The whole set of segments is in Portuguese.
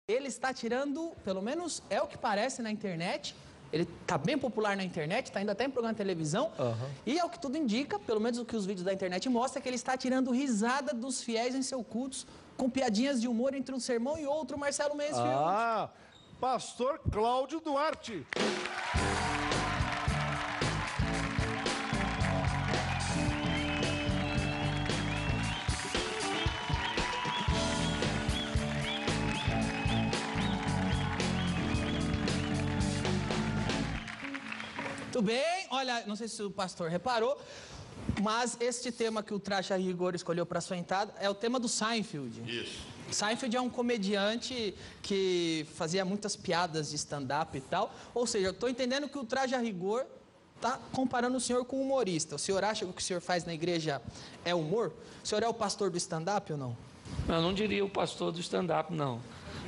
Ele está tirando, pelo menos é o que parece na internet, ele está bem popular na internet, está indo até em programa de televisão, e é o que tudo indica, pelo menos o que os vídeos da internet mostram, é que ele está tirando risada dos fiéis em seus cultos, com piadinhas de humor entre um sermão e outro, Marcelo Mendes Filho. Pastor Cláudio Duarte. Tudo bem? Olha, não sei se o pastor reparou, mas este tema que o Traje a Rigor escolheu para sua entrada é o tema do Seinfeld. Isso. Seinfeld é um comediante que fazia muitas piadas de stand-up e tal. Ou seja, eu estou entendendo que o Traje a Rigor está comparando o senhor com um humorista. O senhor acha que o que o senhor faz na igreja é humor? O senhor é o pastor do stand-up ou não? Eu não diria o pastor do stand-up, não.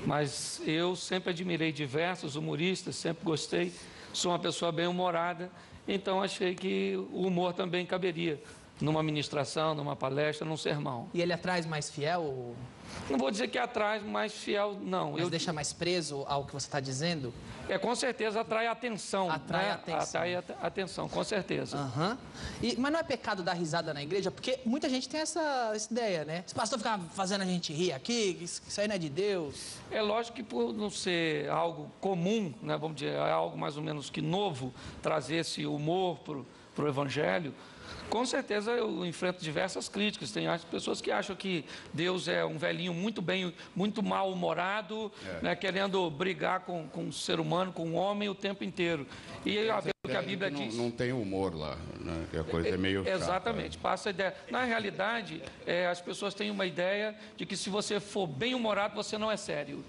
Mas eu sempre admirei diversos humoristas, sempre gostei. Sou uma pessoa bem-humorada, então achei que o humor também caberia numa ministração, numa palestra, num sermão. E ele atrai mais fiel? Não vou dizer que atrai mais fiel, não. Mas deixa mais preso ao que você está dizendo? Com certeza atrai atenção. Atrai atenção. Atrai atenção, com certeza. Mas não é pecado dar risada na igreja? Porque muita gente tem essa ideia, né? Esse pastor fica fazendo a gente rir aqui, isso aí não é de Deus. É lógico que por não ser algo comum, né, vamos dizer, é algo mais ou menos que novo, trazer esse humor para o evangelho, com certeza eu enfrento diversas críticas. Tem pessoas que acham que Deus é um velhinho muito mal-humorado, né, querendo brigar com o ser humano, com o homem o tempo inteiro. E o que a Bíblia diz... Não tem humor lá, né? Que a coisa é meio chata. Exatamente, passa a ideia. Na realidade, as pessoas têm uma ideia de que se você for bem-humorado, você não é sério.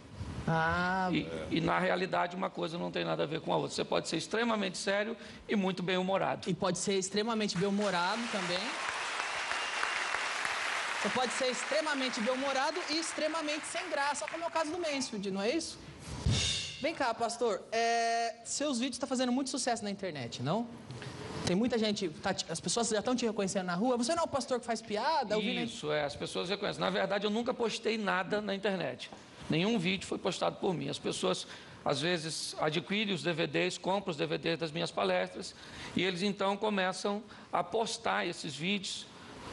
E na realidade uma coisa não tem nada a ver com a outra. Você pode ser extremamente sério e muito bem-humorado. E pode ser extremamente bem-humorado também. Você pode ser extremamente bem-humorado e extremamente sem graça, como é o caso do Mansfield, não é isso? Vem cá, pastor, seus vídeos estão fazendo muito sucesso na internet, não? Tem muita gente, as pessoas já estão te reconhecendo na rua. Você não é o pastor que faz piada? Isso, as pessoas reconhecem. Na verdade, eu nunca postei nada na internet. Nenhum vídeo foi postado por mim. As pessoas, às vezes, adquirem os DVDs, compram os DVDs das minhas palestras, e eles, então, começam a postar esses vídeos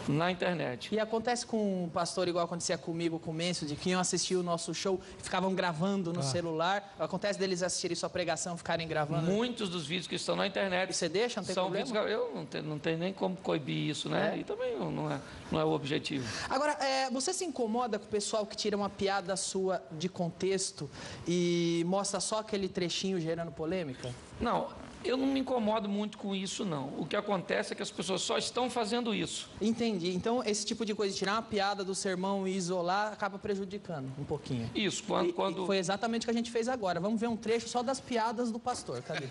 na internet. E acontece com o pastor igual acontecia comigo, com o Menso, de que iam assistir o nosso show e ficavam gravando no celular. Acontece deles assistirem sua pregação, ficarem gravando. Muitos dos vídeos que estão na internet... E você deixa? Não tem problema? Vídeos, eu não tenho nem como coibir isso, né? E também não é o objetivo. Agora, você se incomoda com o pessoal que tira uma piada sua de contexto e mostra só aquele trechinho gerando polêmica? Não, eu não me incomodo muito com isso, não. O que acontece é que as pessoas só estão fazendo isso. Entendi. Então, esse tipo de coisa, de tirar uma piada do sermão e isolar, acaba prejudicando um pouquinho. Isso, E foi exatamente o que a gente fez agora. Vamos ver um trecho só das piadas do pastor. Cadê?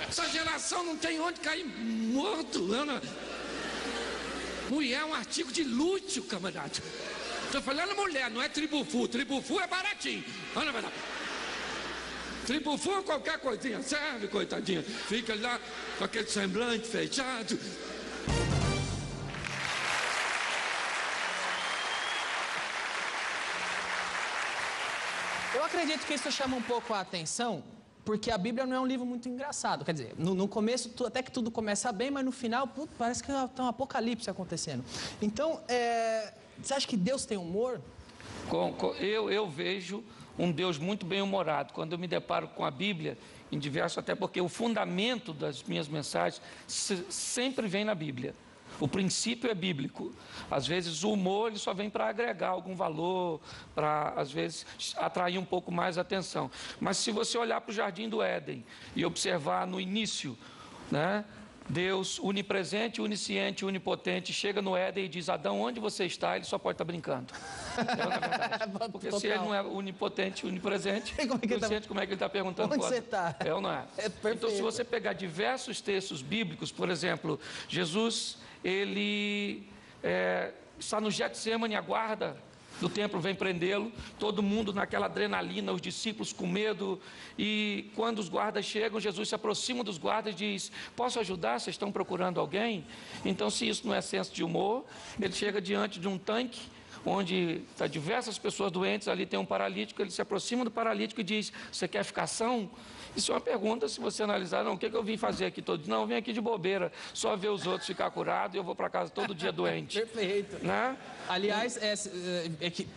Essa geração não tem onde cair morto, Ana. Mulher é um artigo de luxo, camarada. Estou falando mulher, não é tribufu. Tribufu é baratinho. Ana, vai lá. Tribufu, qualquer coisinha serve, coitadinha. Fica lá com aquele semblante fechado. Eu acredito que isso chama um pouco a atenção, porque a Bíblia não é um livro muito engraçado. Quer dizer, no começo, até que tudo começa bem, mas no final, parece que está um apocalipse acontecendo. Então, você acha que Deus tem humor? Eu vejo um Deus muito bem-humorado. Quando eu me deparo com a Bíblia, em diversos, até porque o fundamento das minhas mensagens sempre vem na Bíblia. O princípio é bíblico. Às vezes o humor ele só vem para agregar algum valor, para, às vezes, atrair um pouco mais a atenção. Mas se você olhar para o Jardim do Éden e observar no início, né? Deus, onipresente, onisciente, onipotente, chega no Éden e diz: Adão, onde você está? Ele só pode estar brincando. Porque se ele não é onipotente, onipresente, onisciente, como é que ele está perguntando? Onde você está? É ou não é? Então, se você pegar diversos textos bíblicos, por exemplo, Jesus, ele está no Getsemane, aguarda do templo, vem prendê-lo, todo mundo naquela adrenalina, os discípulos com medo, e quando os guardas chegam, Jesus se aproxima dos guardas e diz: posso ajudar? Vocês estão procurando alguém? Então, se isso não é senso de humor, ele chega diante de um tanque onde está diversas pessoas doentes, ali tem um paralítico, ele se aproxima do paralítico e diz, você quer ficar são? Isso é uma pergunta, se você analisar, não, o que eu vim fazer aqui todo? Não, eu vim aqui de bobeira, só ver os outros ficar curados e eu vou para casa todo dia doente. Perfeito. Né? Aliás, é que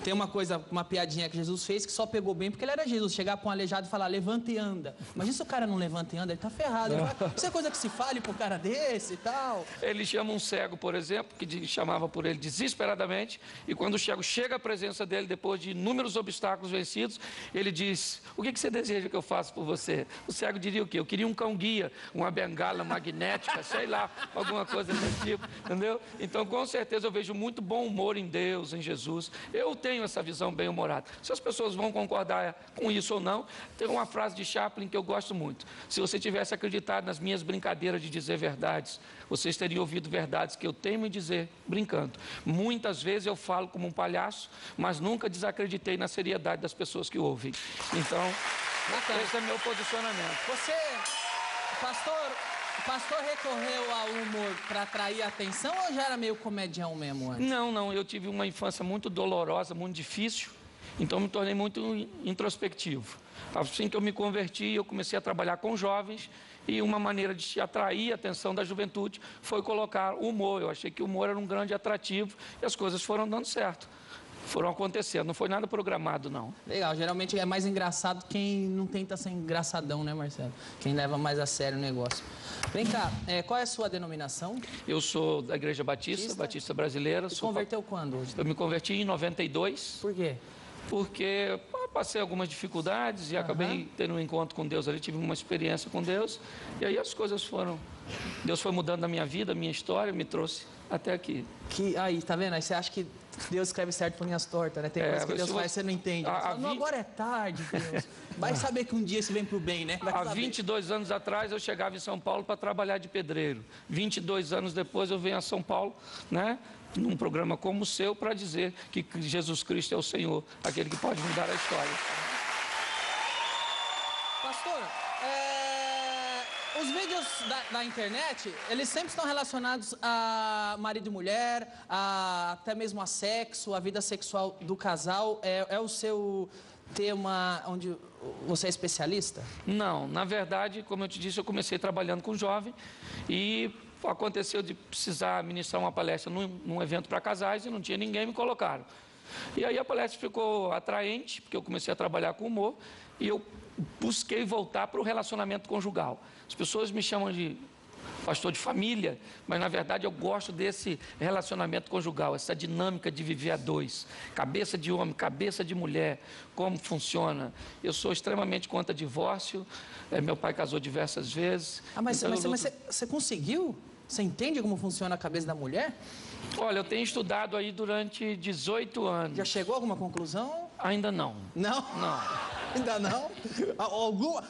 tem uma coisa, uma piadinha que Jesus fez que só pegou bem porque ele era Jesus. Chegar para um aleijado e falar, levanta e anda. Mas se o cara não levanta e anda, ele tá ferrado. Isso é coisa que se fale para um cara desse e tal. Ele chama um cego, por exemplo, que chamava por ele desesperadamente, e quando o cego chega à presença dele, depois de inúmeros obstáculos vencidos, ele diz, o que você deseja que eu faça por você? O cego diria o quê? Eu queria um cão-guia, uma bengala magnética, sei lá, alguma coisa desse tipo, entendeu? Então, com certeza, eu vejo muito bom humor em Deus, em Jesus. Eu tenho essa visão bem-humorada. Se as pessoas vão concordar com isso ou não, tem uma frase de Chaplin que eu gosto muito. Se você tivesse acreditado nas minhas brincadeiras de dizer verdades, vocês teriam ouvido verdades que eu tenho em dizer, brincando. Muitas vezes eu falo como um palhaço, mas nunca desacreditei na seriedade das pessoas que ouvem. Então, esse é meu posicionamento. Você, o pastor recorreu ao humor para atrair a atenção ou já era meio comedião mesmo antes? Não, eu tive uma infância muito dolorosa, muito difícil, então me tornei muito introspectivo. Assim que eu me converti, eu comecei a trabalhar com jovens e uma maneira de atrair a atenção da juventude foi colocar o humor. Eu achei que o humor era um grande atrativo e as coisas foram dando certo. Foram acontecendo, não foi nada programado, não. Legal, geralmente é mais engraçado quem não tenta ser engraçadão, né, Marcelo? Quem leva mais a sério o negócio. Vem cá, qual é a sua denominação? Eu sou da Igreja Batista Brasileira. Você converteu quando hoje? Eu me converti em 92. Por quê? Porque passei algumas dificuldades e acabei tendo um encontro com Deus ali, tive uma experiência com Deus, e aí as coisas foram... Deus foi mudando a minha vida, a minha história, me trouxe até aqui. Aí, tá vendo? Aí você acha que Deus escreve certo por linhas tortas, né? Tem coisa que Deus faz e você não entende. Não, agora é tarde, Deus. Vai saber que um dia isso vem pro bem, né? Há 22 anos atrás eu chegava em São Paulo para trabalhar de pedreiro. 22 anos depois eu venho a São Paulo, né? Num programa como o seu, para dizer que Jesus Cristo é o Senhor, aquele que pode mudar a história. Pastor, os vídeos da internet, eles sempre estão relacionados a marido e mulher, até mesmo a sexo, a vida sexual do casal. É o seu tema onde você é especialista? Não, na verdade, como eu te disse, eu comecei trabalhando com jovem e aconteceu de precisar ministrar uma palestra num evento para casais e não tinha ninguém, me colocaram. E aí a palestra ficou atraente, porque eu comecei a trabalhar com humor e eu busquei voltar para o relacionamento conjugal. As pessoas me chamam de pastor de família, mas na verdade eu gosto desse relacionamento conjugal, essa dinâmica de viver a dois, cabeça de homem, cabeça de mulher, como funciona. Eu sou extremamente contra divórcio, meu pai casou diversas vezes. Mas você conseguiu? Você entende como funciona a cabeça da mulher? Olha, eu tenho estudado aí durante 18 anos. Já chegou a alguma conclusão? Ainda não. Não? Não. Ainda não?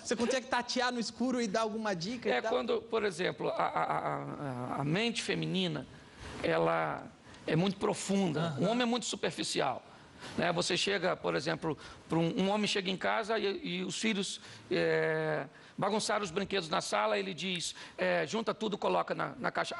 Você consegue tatear no escuro e dar alguma dica? Quando, por exemplo, a mente feminina, ela é muito profunda. O homem é muito superficial. Né? Você chega, por exemplo, um homem chega em casa e os filhos bagunçaram os brinquedos na sala, ele diz, junta tudo, coloca na caixa.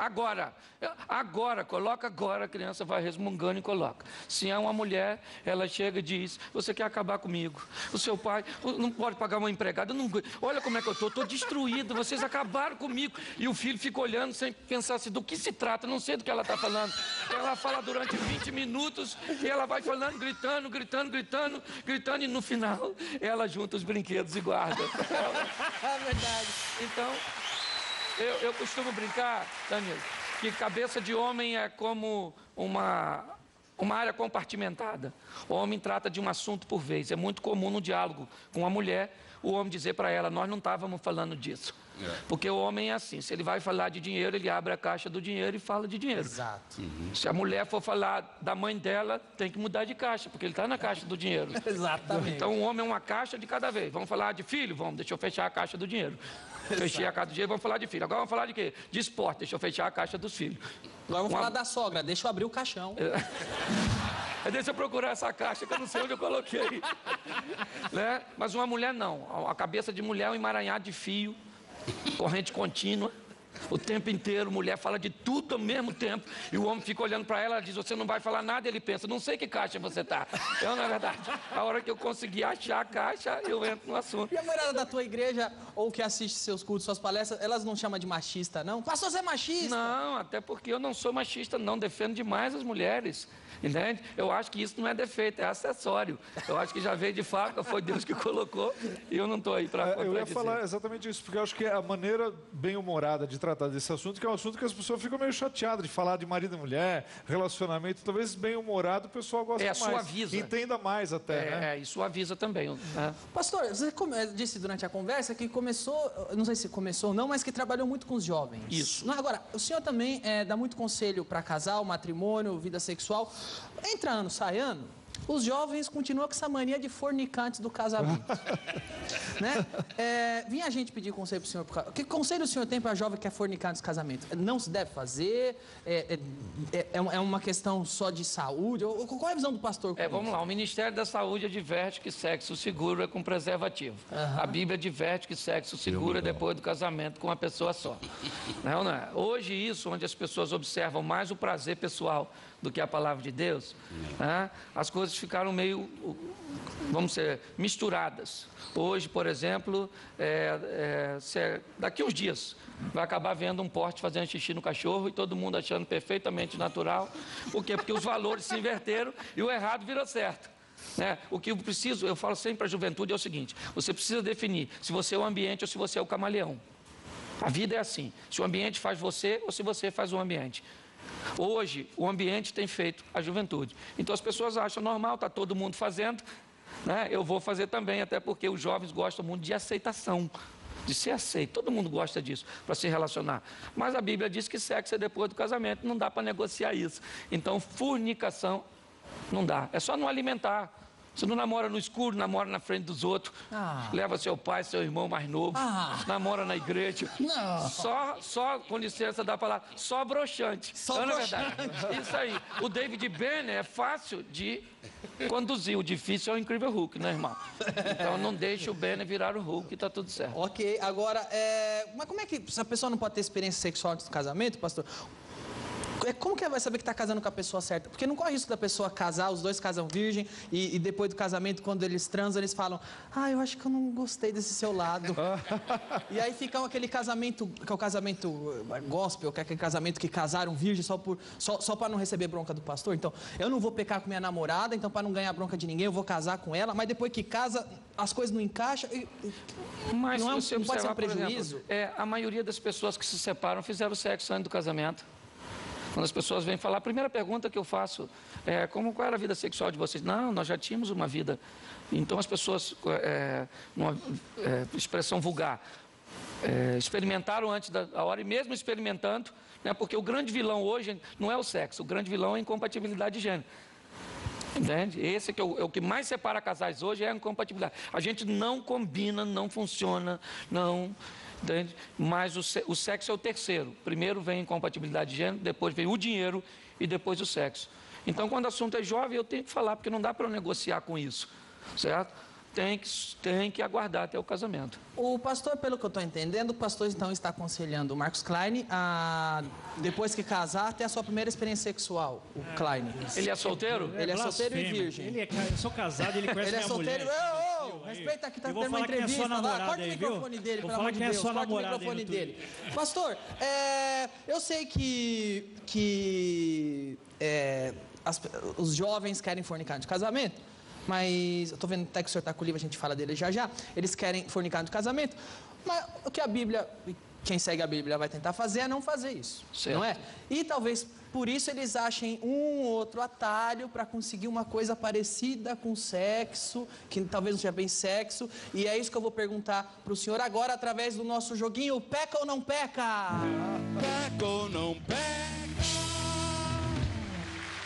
Coloca agora, a criança vai resmungando e coloca. Se é uma mulher, ela chega e diz, você quer acabar comigo? O seu pai não pode pagar uma empregada, olha como é que eu estou destruído, vocês acabaram comigo. E o filho fica olhando sem pensar assim, do que se trata, não sei do que ela está falando. Ela fala durante 20 minutos e ela vai falando, gritando, e no final ela junta os brinquedos e guarda. É verdade. Então, eu costumo brincar, Danilo, que cabeça de homem é como uma área compartimentada. O homem trata de um assunto por vez. É muito comum no diálogo com a mulher, o homem dizer para ela, nós não estávamos falando disso. Porque o homem é assim, se ele vai falar de dinheiro, ele abre a caixa do dinheiro e fala de dinheiro. Exato. Se a mulher for falar da mãe dela, tem que mudar de caixa, porque ele está na caixa do dinheiro. Exatamente. Então o homem é uma caixa de cada vez. Vamos falar de filho? Vamos, deixa eu fechar a caixa do dinheiro. Fechei a caixa do dinheiro, vamos falar de filho. Agora vamos falar de quê? De esporte, deixa eu fechar a caixa dos filhos. Agora vamos falar da sogra, deixa eu abrir o caixão. Deixa eu procurar essa caixa que eu não sei onde eu coloquei. Né? Mas uma mulher não. A cabeça de mulher é um emaranhado de fio, corrente contínua. O tempo inteiro, mulher fala de tudo ao mesmo tempo. E o homem fica olhando para ela, ela diz, você não vai falar nada. Ele pensa, não sei que caixa você tá. Então, na verdade, a hora que eu conseguir achar a caixa, eu entro no assunto. E a mulherada da tua igreja, ou que assiste seus cultos, suas palestras, elas não chamam de machista, não? Pastor, você é machista? Não, até porque eu não sou machista, não. Defendo demais as mulheres. Entende? Eu acho que isso não é defeito, é acessório. Eu acho que já veio de fábrica, foi Deus que colocou, e eu não estou aí para contradizer. Eu ia falar exatamente isso, porque eu acho que a maneira bem-humorada de tratar desse assunto, que é um assunto que as pessoas ficam meio chateadas de falar de marido e mulher, relacionamento, talvez bem-humorado o pessoal gosta mais. Suaviza. Entenda mais até, né? E suaviza também. Né? Pastor, você disse durante a conversa que começou, não sei se começou ou não, mas que trabalhou muito com os jovens. Isso. Não, agora, o senhor também dá muito conselho para casal, matrimônio, vida sexual. Entra ano, sai ano, os jovens continuam com essa mania de fornicar antes do casamento. Né? Vinha a gente pedir conselho para o senhor. Que conselho o senhor tem para jovem que quer fornicar antes do casamento? Não se deve fazer? É uma questão só de saúde? Qual é a visão do pastor? Vamos lá, o Ministério da Saúde adverte que sexo seguro é com preservativo. A Bíblia adverte que sexo seguro é depois do casamento com uma pessoa só. Não é? Hoje isso, onde as pessoas observam mais o prazer pessoal do que a palavra de Deus, né? As coisas ficaram meio, vamos dizer, misturadas. Hoje, por exemplo, daqui uns dias vai acabar vendo um porte fazendo xixi no cachorro e todo mundo achando perfeitamente natural. Por quê? Porque os valores se inverteram e o errado virou certo. Né? O que eu falo sempre para a juventude é o seguinte, você precisa definir se você é o ambiente ou se você é o camaleão. A vida é assim, se o ambiente faz você ou se você faz o ambiente. Hoje, o ambiente tem feito a juventude. Então, as pessoas acham normal, está todo mundo fazendo, né? Eu vou fazer também, até porque os jovens gostam muito de aceitação, de ser aceito. Todo mundo gosta disso, para se relacionar. Mas a Bíblia diz que sexo é depois do casamento, não dá para negociar isso. Então, fornicação não dá. É só não alimentar. Você não namora no escuro, namora na frente dos outros. Leva seu pai, seu irmão mais novo. Namora na igreja. Não. Só, com licença da palavra, só broxante. Só não broxante. É verdade? Isso aí. O David Banner é fácil de conduzir. O difícil é o incrível Hulk, né, irmão? Então não deixe o Banner virar o Hulk e tá tudo certo. Ok, agora, mas como é que se a pessoa não pode ter experiência sexual antes do casamento, pastor? Como que ela vai saber que está casando com a pessoa certa? Porque não corre risco da pessoa casar, os dois casam virgem, e depois do casamento, quando eles transam, eles falam, eu acho que eu não gostei desse seu lado. E aí fica aquele casamento, que é o casamento gospel, que é aquele casamento que casaram virgem só para não receber bronca do pastor. Então, eu não vou pecar com minha namorada, então para não ganhar bronca de ninguém, eu vou casar com ela, mas depois que casa, as coisas não encaixam. Mas não se pode ser um observar, prejuízo? por exemplo, a maioria das pessoas que se separam fizeram sexo antes do casamento. Quando as pessoas vêm falar, a primeira pergunta que eu faço é qual era a vida sexual de vocês? Não, nós já tínhamos uma vida. Então as pessoas, numa expressão vulgar, experimentaram antes da hora e mesmo experimentando, né, porque o grande vilão hoje não é o sexo, o grande vilão é a incompatibilidade de gênero. Entende? Esse que é o que mais separa casais hoje é a incompatibilidade. A gente não combina, não funciona, não... Entende? Mas o sexo é o terceiro. Primeiro vem a incompatibilidade de gênero, depois vem o dinheiro e depois o sexo. Então, quando o assunto é jovem, eu tenho que falar, porque não dá para eu negociar com isso, certo? Tem que aguardar até o casamento. O pastor, pelo que eu estou entendendo, o pastor então está aconselhando o Marcos Klein a, depois que casar, ter a sua primeira experiência sexual, o Klein. Ele é solteiro? Ele é solteiro e virgem. Eu sou casado, ele conhece minha mulher. Ele é solteiro. Respeita aqui, tá tendo uma entrevista. Corta o microfone dele, pelo amor de Deus. Corta o microfone dele. Pastor, eu sei que os jovens querem fornicar de casamento. Mas eu estou vendo até que o senhor está com o livro, a gente fala dele já. Eles querem fornicar no casamento. Mas o que a Bíblia, quem segue a Bíblia vai tentar fazer é não fazer isso. Certo. Não é? E talvez por isso eles achem um outro atalho para conseguir uma coisa parecida com sexo, que talvez não seja bem sexo. E é isso que eu vou perguntar para o senhor agora, através do nosso joguinho Peca ou Não Peca? Peca ou não peca?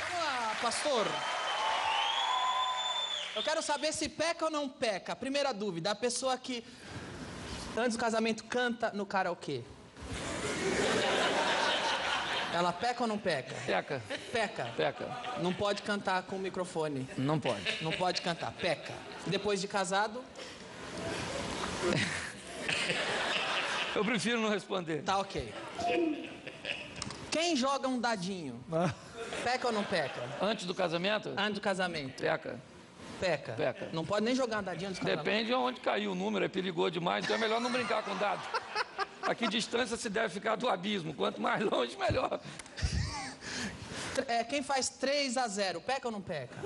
Vamos lá, pastor. Eu quero saber se peca ou não peca. Primeira dúvida, a pessoa que antes do casamento canta no karaokê. Ela peca ou não peca? Peca. Peca. Peca. Não pode cantar com o microfone. Não pode. Não pode cantar, peca. Depois de casado? Eu prefiro não responder. Tá ok. Quem joga um dadinho? Peca ou não peca? Antes do casamento? Antes do casamento. Peca. Peca. Peca. Não pode nem jogar um dadinho antes do casamento. Depende de onde caiu o número, é perigoso demais, então é melhor não brincar com dado. A que distância se deve ficar do abismo? Quanto mais longe, melhor. Quem faz 3-0, peca ou não peca?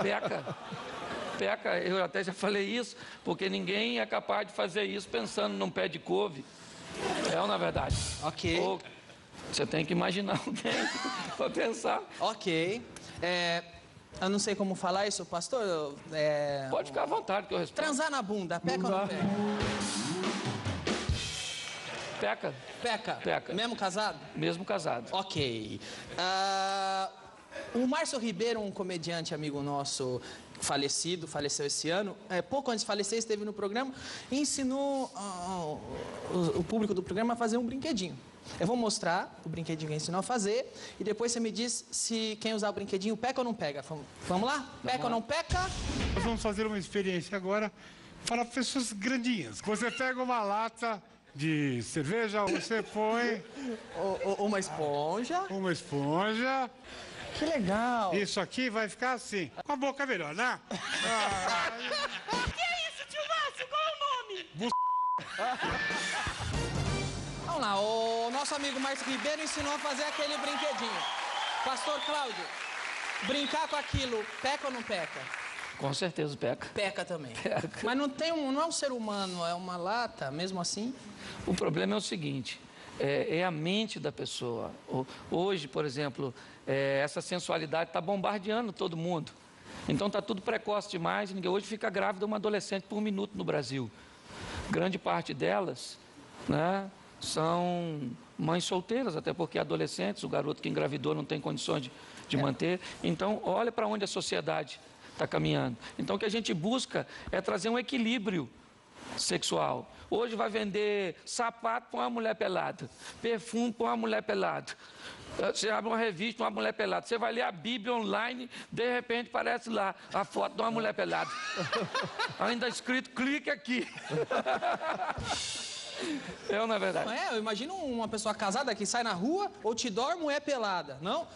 Peca. Peca, eu até já falei isso, porque ninguém é capaz de fazer isso pensando num pé de couve. É ou não é verdade? Ok. Ou você tem que imaginar alguém para pensar. Ok. Eu não sei como falar isso, pastor. Pode ficar à vontade que eu respondo. Transar na bunda, peca ou não peca? Peca. Peca? Peca. Mesmo casado? Mesmo casado. Ok. O Márcio Ribeiro, um comediante amigo nosso faleceu esse ano, pouco antes de falecer, esteve no programa e ensinou o público do programa a fazer um brinquedinho. Eu vou mostrar o brinquedinho que ele ensinou a fazer e depois você me diz se quem usar o brinquedinho peca ou não pega. Vamos lá? Peca ou não peca? Nós vamos fazer uma experiência agora para pessoas grandinhas. Você pega uma lata de cerveja, você põe... Uma esponja. Uma esponja. Que legal. Isso aqui vai ficar assim. Com a boca melhor, né? Que é isso, tio Márcio? Qual é o nome? Vamos lá, o nosso amigo Márcio Ribeiro ensinou a fazer aquele brinquedinho. Pastor Cláudio, brincar com aquilo, peca ou não peca? Com certeza peca. Peca também. Peca. Mas não é um ser humano, é uma lata, mesmo assim? O problema é o seguinte, é a mente da pessoa. Hoje, por exemplo, essa sensualidade está bombardeando todo mundo. Então está tudo precoce demais, ninguém hoje fica grávida uma adolescente por minuto no Brasil. Grande parte delas, né, são mães solteiras, até porque adolescentes, o garoto que engravidou não tem condições de manter. Então, olha para onde a sociedade está caminhando. Então, o que a gente busca é trazer um equilíbrio sexual. Hoje vai vender sapato para uma mulher pelada, perfume para uma mulher pelada. Você abre uma revista, uma mulher pelada. Você vai ler a Bíblia online, de repente aparece lá a foto de uma mulher pelada. Ainda escrito, clique aqui. Não é verdade? Eu imagino uma pessoa casada que sai na rua, outdoor, mulher pelada, não?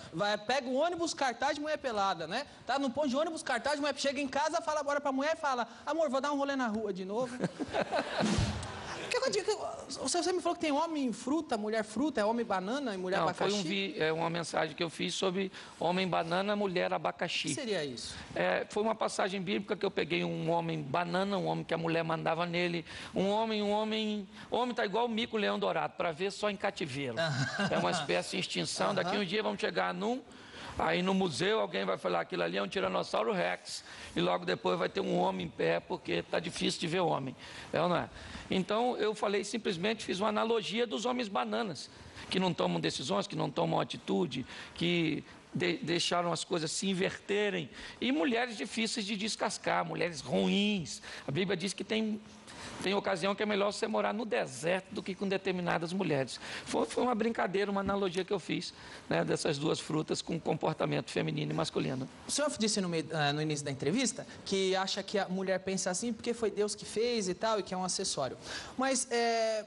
Pega o ônibus, cartaz de mulher pelada, né? Tá no ponto de ônibus, cartaz de mulher, chega em casa, fala agora pra mulher e fala, amor, vou dar um rolê na rua de novo. Você me falou que tem homem fruta, mulher fruta, é homem banana e mulher abacaxi? Foi uma mensagem que eu fiz sobre homem banana, mulher abacaxi. O que seria isso? Foi uma passagem bíblica que eu peguei um homem banana, um homem que a mulher mandava nele, um homem tá igual o mico leão dourado, para ver só em cativeiro. É uma espécie de extinção, daqui um dia vamos chegar aí no museu alguém vai falar aquilo ali é um tiranossauro rex e logo depois vai ter um homem em pé porque está difícil de ver homem, ou não é? Então eu simplesmente fiz uma analogia dos homens bananas, que não tomam decisões, que não tomam atitude, que deixaram as coisas se inverterem, e mulheres difíceis de descascar, mulheres ruins. A Bíblia diz que tem ocasião que é melhor você morar no deserto do que com determinadas mulheres. Foi uma brincadeira, uma analogia que eu fiz, né, dessas duas frutas com comportamento feminino e masculino. O senhor disse no início da entrevista que acha que a mulher pensa assim porque foi Deus que fez e tal, e que é um acessório. Mas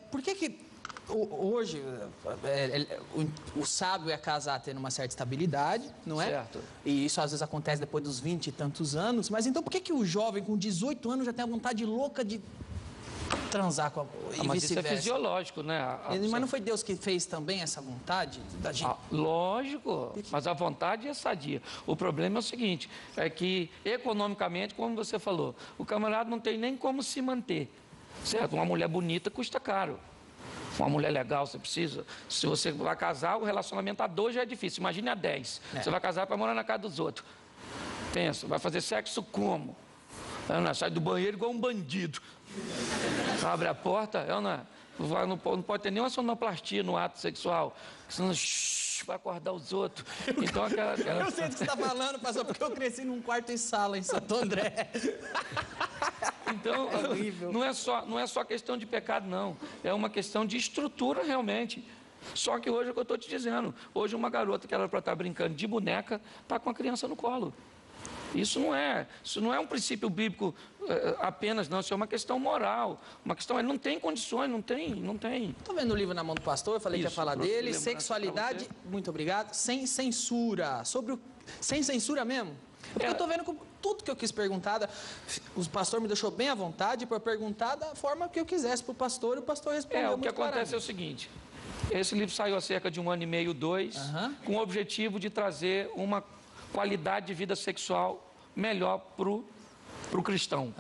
por que hoje o sábio é casar tendo uma certa estabilidade, não é? Certo. E isso às vezes acontece depois dos 20 e tantos anos. Mas então por que o jovem com 18 anos já tem a vontade louca de transar com a e mas isso é fisiológico, né? Mas não foi Deus que fez também essa vontade da gente? Lógico, mas a vontade é sadia. O problema é o seguinte, é que economicamente, como você falou, o camarada não tem nem como se manter, certo? Uma mulher bonita custa caro. Uma mulher legal, você precisa. Se você vai casar, o relacionamento a 2 já é difícil. Imagine a 10. Você vai casar para morar na casa dos outros. Pensa, vai fazer sexo como? Sai do banheiro igual um bandido. Abre a porta, não pode ter nenhuma sonoplastia no ato sexual, senão vai acordar os outros. Então, Eu sei do que você está falando, pastor, porque eu cresci num quarto e sala em Santo André. Então, não é só questão de pecado, não. É uma questão de estrutura, realmente. Só que hoje é o que eu estou te dizendo. Hoje uma garota que era para estar brincando de boneca, está com a criança no colo. Isso não é um princípio bíblico apenas, não. Isso é uma questão moral. Uma questão, ele não tem condições, não tem. Estou vendo o livro na mão do pastor, eu falei que ia falar dele. Sexualidade, muito obrigado, sem censura. Sem censura mesmo? Porque eu estou vendo que tudo que eu quis perguntar, o pastor me deixou bem à vontade para perguntar da forma que eu quisesse para o pastor, e o pastor respondeu o que acontece é o seguinte, esse livro saiu há cerca de 1 ano e meio, 2, com o objetivo de trazer uma qualidade de vida sexual melhor para o cristão,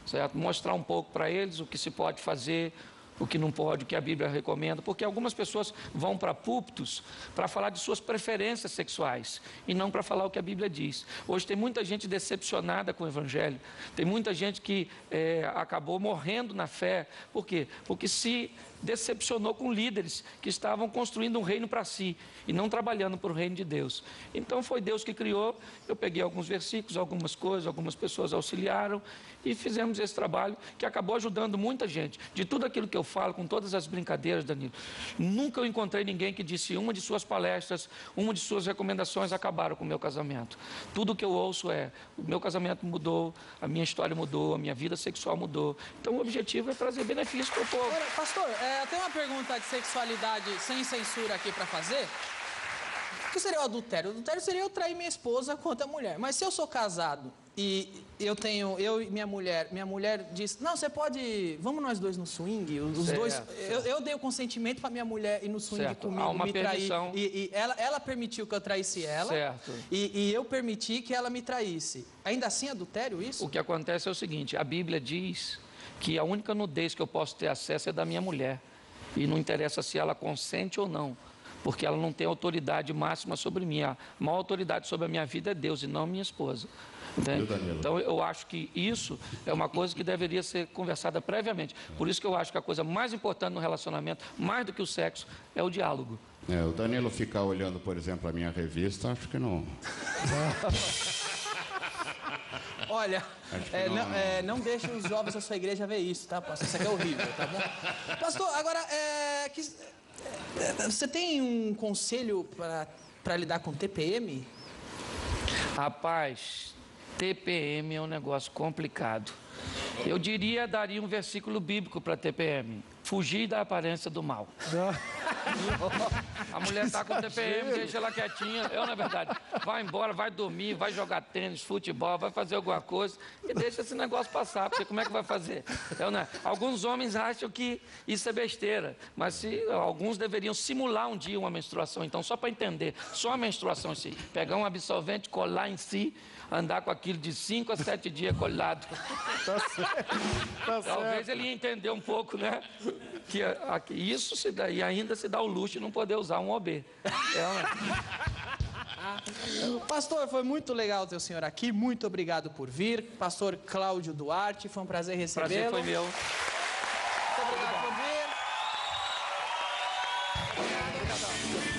certo? Mostrar um pouco para eles o que se pode fazer, o que não pode, o que a Bíblia recomenda, porque algumas pessoas vão para púlpitos para falar de suas preferências sexuais e não para falar o que a Bíblia diz. Hoje tem muita gente decepcionada com o Evangelho, tem muita gente que acabou morrendo na fé. Por quê? Porque se decepcionou com líderes que estavam construindo um reino para si e não trabalhando para o reino de Deus. Então foi Deus que criou, eu peguei alguns versículos, algumas coisas, algumas pessoas auxiliaram e fizemos esse trabalho que acabou ajudando muita gente. De tudo aquilo que eu falo, com todas as brincadeiras, Danilo, nunca eu encontrei ninguém que disse uma de suas palestras, uma de suas recomendações acabaram com o meu casamento. Tudo que eu ouço o meu casamento mudou, a minha história mudou, a minha vida sexual mudou. Então o objetivo é trazer benefícios para o povo. Agora, pastor, eu tenho uma pergunta de sexualidade sem censura aqui para fazer. O que seria o adultério? O adultério seria eu trair minha esposa com outra mulher. Mas se eu sou casado e eu e minha mulher diz, não, você pode, vamos nós dois no swing, os dois, eu dei o consentimento para minha mulher ir no swing comigo, me trair, e ela permitiu que eu traísse ela, e eu permiti que ela me traísse. Ainda assim é adultério isso? O que acontece é o seguinte, a Bíblia diz que a única nudez que eu posso ter acesso é da minha mulher, e não interessa se ela consente ou não, porque ela não tem autoridade máxima sobre mim. A maior autoridade sobre a minha vida é Deus e não minha esposa. Então eu acho que isso é uma coisa que deveria ser conversada previamente. Por isso que eu acho que a coisa mais importante no relacionamento, mais do que o sexo, é o diálogo. O Danilo ficar olhando, por exemplo, a minha revista, acho que não. Olha, não deixe os jovens da sua igreja ver isso, tá, pastor? Isso aqui é horrível, tá bom? Pastor, agora, você tem um conselho para lidar com TPM? Rapaz, TPM é um negócio complicado. Eu daria um versículo bíblico para TPM. Fugir da aparência do mal. A mulher está com TPM, deixa ela quietinha. Na verdade, vai embora, vai dormir, vai jogar tênis, futebol, vai fazer alguma coisa e deixa esse negócio passar, porque como é que vai fazer? Alguns homens acham que isso é besteira, mas alguns deveriam simular um dia uma menstruação. Então, só para entender, só a menstruação em si, pegar um absorvente, colar em si, andar com aquilo de 5 a 7 dias colado. Tá certo. Talvez ele ia entender um pouco, né? Que isso se dá, e ainda se dá o luxo de não poder usar um OB. Pastor, foi muito legal ter o senhor aqui. Muito obrigado por vir. Pastor Cláudio Duarte, foi um prazer recebê-lo. Prazer foi meu. Muito obrigado por vir. Obrigado.